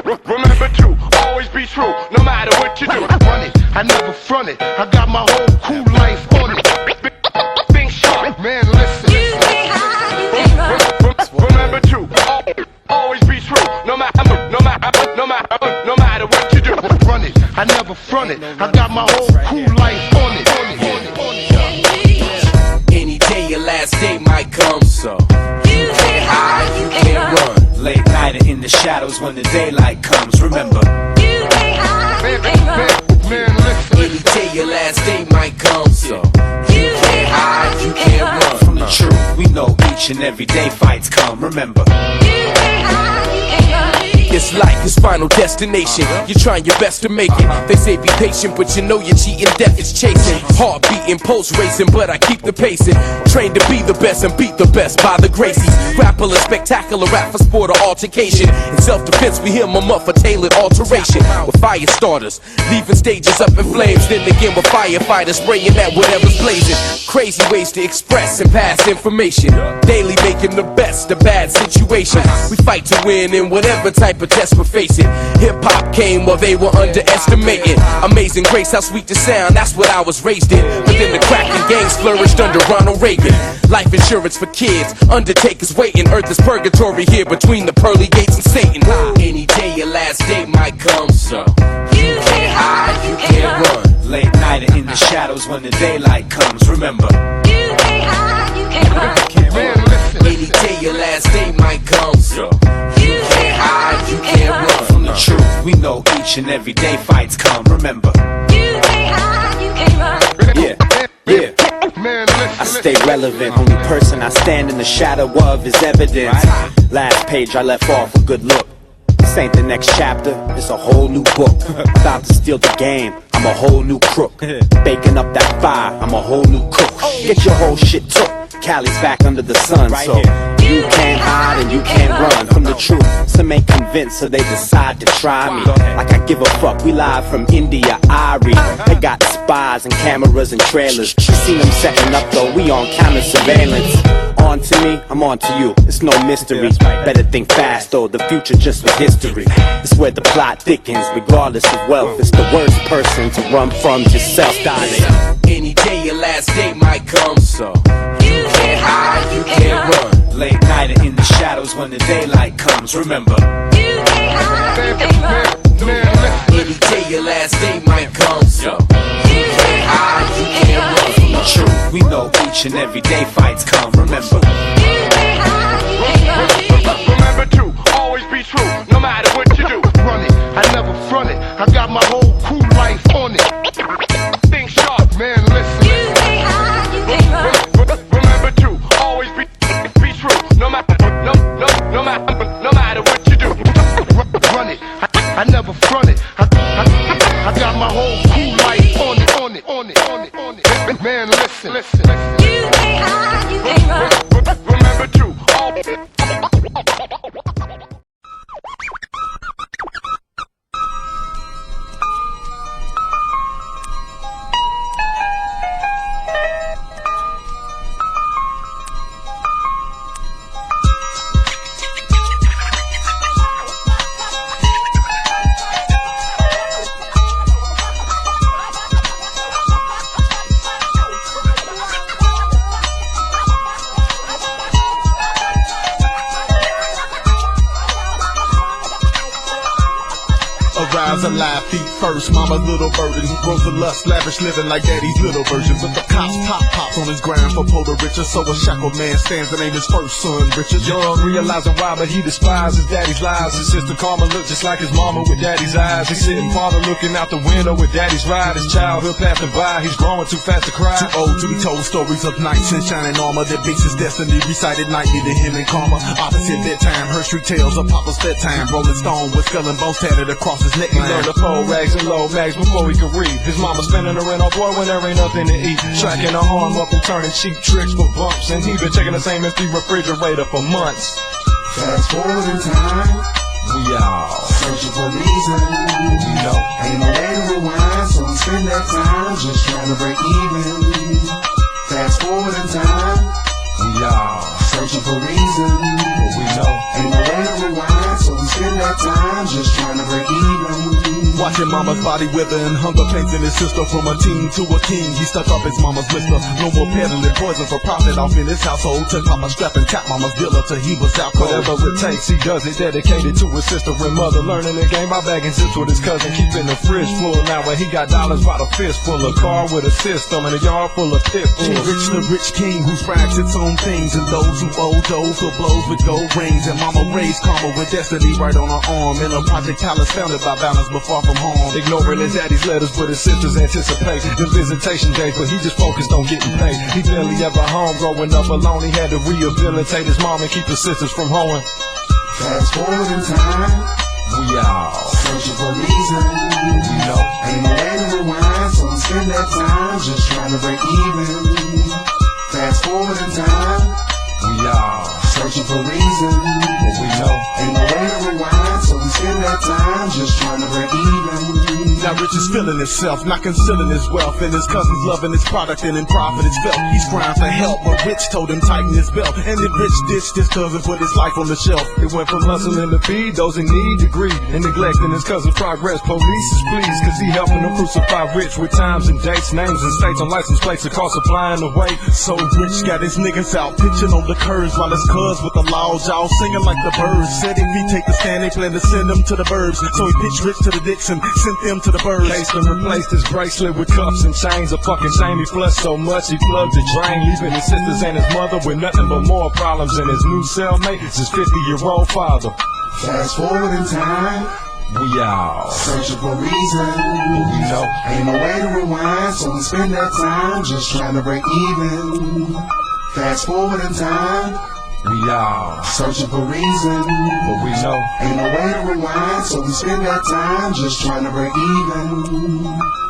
Remember to always be true, no matter what you do. Run it, I never front it. I got my whole cool life on it. Think sharp, man, listen. Remember to always be true, no matter what you do. Run it, I never front it. I got my whole cool life on it. Any day your last day might come, so you can't hide, you can't run. Late night or in the shadows when the daylight comes. Remember, you can't hide, you can't run. Any day your last day might come, so you can't hide, you can't run. From the truth, we know each and every day fights come. Remember, you can't hide, you can't run. It's life, it's final destination. You're trying your best to make it. They say be patient, but you know you're cheating. Death is chasing. Heart beating, pulse racing, but I keep the pacing. Trained to be the best and beat the best by the Gracies. Rapper, spectacular rap for sport or altercation. In self-defense, we hear my muff a tailored alteration. With fire starters, leaving stages up in flames. Then again with firefighters spraying at whatever's blazing. Crazy ways to express and pass information. Daily making the best of bad situations. We fight to win in whatever type of test we're facing. Hip-hop came while they were underestimating. Amazing grace, how sweet the sound, that's what I was raised in. But then the cracking gangs flourished under Ronald Reagan. Life insurance for kids, undertakers waiting. Earth is purgatory here between the pearly gates and Satan. Any day your last day might come, so you can't hide, you can't run. Late night or in the shadows when the daylight comes. Remember, you can't hide, you can't run. Any day your last day might come, so you can't hide, you can't run. From the truth, we know each and every day fights come. Remember, you can't hide, you can't run. Yeah. I stay relevant, only person I stand in the shadow of is evidence. Last page I left off a good look. This ain't the next chapter, it's a whole new book. About to steal the game, I'm a whole new crook. Baking up that fire, I'm a whole new cook. Get your whole shit took, Cali's back under the sun. So you can't hide and you can't run from the truth. Some ain't convinced, so they decide to try me. Like I give a fuck, we live from India, Irie. They got spies and cameras and trailers. You seen them setting up though, we on counter surveillance. On to me, I'm on to you, it's no mystery. Better think fast though, the future just was history. It's where the plot thickens, regardless of wealth. It's the worst person to run from yourself, darling. Any day your last day might come, so you can't hide, you can't run. Late night or in the shadows when the daylight comes. Remember, you can't hide, you can't run. Any day your last day might come, so you can't hide, you can't run. From the truth, we know each and every day fights come. Remember, you can't hide, you can't run. Remember to always be true, no matter what you do. Run it, I never front it. I got my whole cool life on it. Think sharp, man, listen. You can't hide, you can't run. Remember to always be true, no matter what you do. Run it, I never front it. I got my whole cool life on it. Man, listen. You can't hide, you can't run. Remember to always. Alive, feet first, mama's little burden. Rose of lust, lavish living like daddy's little version. But the cops pops on his grind for Polar Richard. So a shackled man stands and ain't his first son, Richard. Young, realizing why, but he despises daddy's lies. His sister Karma look just like his mama with daddy's eyes. He's sitting father looking out the window with daddy's ride. His childhood passing by, he's growing too fast to cry. Too old to be told stories of knights in shining armor that beats his destiny, recited nightly to him in karma. Opposite bedtime, heard street tales of Papa's bedtime. Rolling Stone with skull and bones tatted across his neck. He learned to fold rags and low mags before he could read. His mama spinning her in off boy when there ain't nothing to eat. Tracking her arm up and turning cheap tricks for bumps. And he been checking the same empty refrigerator for months. Fast forward in time, we all searching for reason. We know ain't no way to rewind, so we spend that time just trying to break even. Fast forward in time, we all searching for reason. We know ain't no way to rewind, so we spend that that time just trying to break even. Watching mama's body wither and hunger painting his sister from a teen to a king. He stuck up his mama's blister. No more peddling poison for profit off in his household. Took papa strap and tap mama's dealer till he was out cold. Whatever it takes, he does it. Dedicated to his sister and mother. Learning the game by bagging zips with his cousin. Keeping the fridge full now where he got dollars by the fist full. A car with a system and a yard full of pit bulls. Rich the rich king who brags its own things. And those who owe those who blows with gold rings. And mama raised karma with destiny right on her arm. In a project palace founded by balance but far from harm. Ignoring his daddy's letters, but his sisters anticipate the visitation days, but he just focused on getting paid. He barely ever home, growing up alone. He had to rehabilitate his mom and keep his sisters from hoeing. Fast forward in time, We all searching for reason. we know. Ain't no way to rewind, so we spend that time just trying to break even. Fast forward in time, We all searching for reason. we know. Ain't no way to rewind, so we spend that time just trying to break even. Now Rich is feeling himself, not concealing his wealth. And his cousins loving his product and in profit it's felt. He's crying for help, but Rich told him tighten his belt. And then Rich ditched his cousin, put his life on the shelf. It went from hustling to feed those in need to greed and neglecting his cousin's progress. Police is pleased cause he helping them crucify Rich with times and dates, names and states on license plates that cost supplying the way. So Rich got his niggas out pitching on the curves while his cuz with the loud jaw singing like the birds. Said if he take the stand, they plan to send him to the burbs. So he pitched Rich to the dicks and sent them to the birds. Cased and replaced his bracelet with cuffs and chains. A fucking shame he flushed so much he plugged the drain, leaving his sisters and his mother with nothing but more problems. And his new cellmate is his 50-year-old father. Fast forward in time, We all searching for reason. we know. Ain't no way to rewind, so we spend that time just trying to break even. Fast forward in time, We all searching for reason. we know. Ain't no way to rewind, so we spend that time just trying to break even.